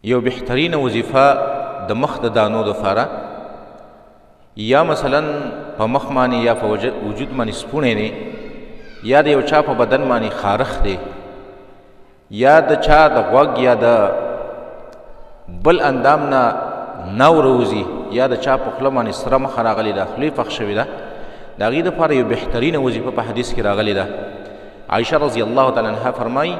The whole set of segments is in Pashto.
یو بهترینه وظیفه د مخ د دانو دپاره یا مثلا په مخ باندې یا په وجود باندې سپوڼې دی یا د یو چا په بدن باندې خارخ دی یا د چا د غوږ یا د بل اندام نه نور وځي یا د چا په خوله باندې سره مخه راغلې ده خولې پخ شوې ده د هغې دپاره یو بهترینه وظیفه په حدیث کې راغلې ده عایشه رضی الله تعالی عنها فرمایي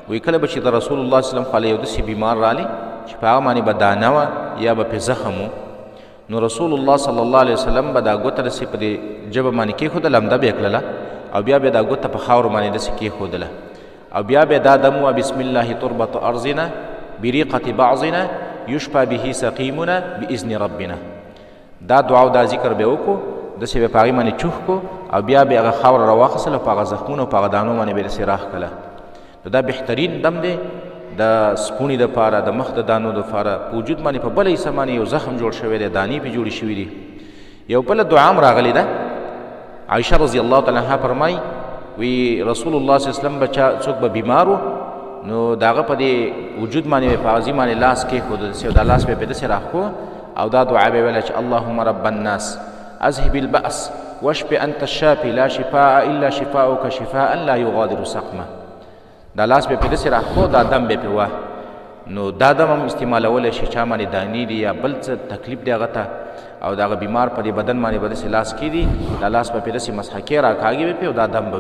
وی کله به چې د رسول الله صلی الله علیه وسلم خوا له یو داسې بیمار رالی چې په هغه باندې به دانه وه یا به پې زخم و نو رسول الله صلی الله علیه وسلم به دا ګوته داسې په دې ژبه باندې کېښودله همدا به یې کړله او بیا به دا ګوته په خاورو باندې داسې کېښودله او بیا به دا دم وه بسم الله تربة ارضنا بریقة بعضنا یشفى به سقیمنا باذن ربنا دا دعا او دا ذکر به وکړو داسې به په هغې باندې چوح کو او بیا به هغه خاوره راواخیستله په هغه زخمونو په هغه دانو باندې به یې داسې راښکله نو دا بهترین دم دی د سپونې دپاره د مخ د دانو دپاره په وجود باندې په بله حصه باندې یو زخم جوړ شوی دی دانې پې جوړې شوي دي یو بله دعا هم راغلې ده عایشه رضی الله تعالی عنها فرمایي وی رسول الله صلی الله علیه وسلم به څوک به بیمار و نو د هغه په دې وجود باندې به په اغزي باندې لاس کېښود داسې او دا لاس به یې پې داسې راښکو او دا دعا به یې ویله چې اللهم رب الناس اذهب البأس واشف انت الشافي لا شفاء الا شفاؤك شفاء لا يغادر سقما دا لاس به پې داسې راښکو دا دم به پې وه نو دا دم هم استعمالولی شي چا باندې دانې دي یا بل څه تکلیف دی هغه ته او د هغه بیمار په دې بدن باندې به داسې لاس کېدي دا لاس به پې داسې مسحه کې راکاږي به پې او دا دم به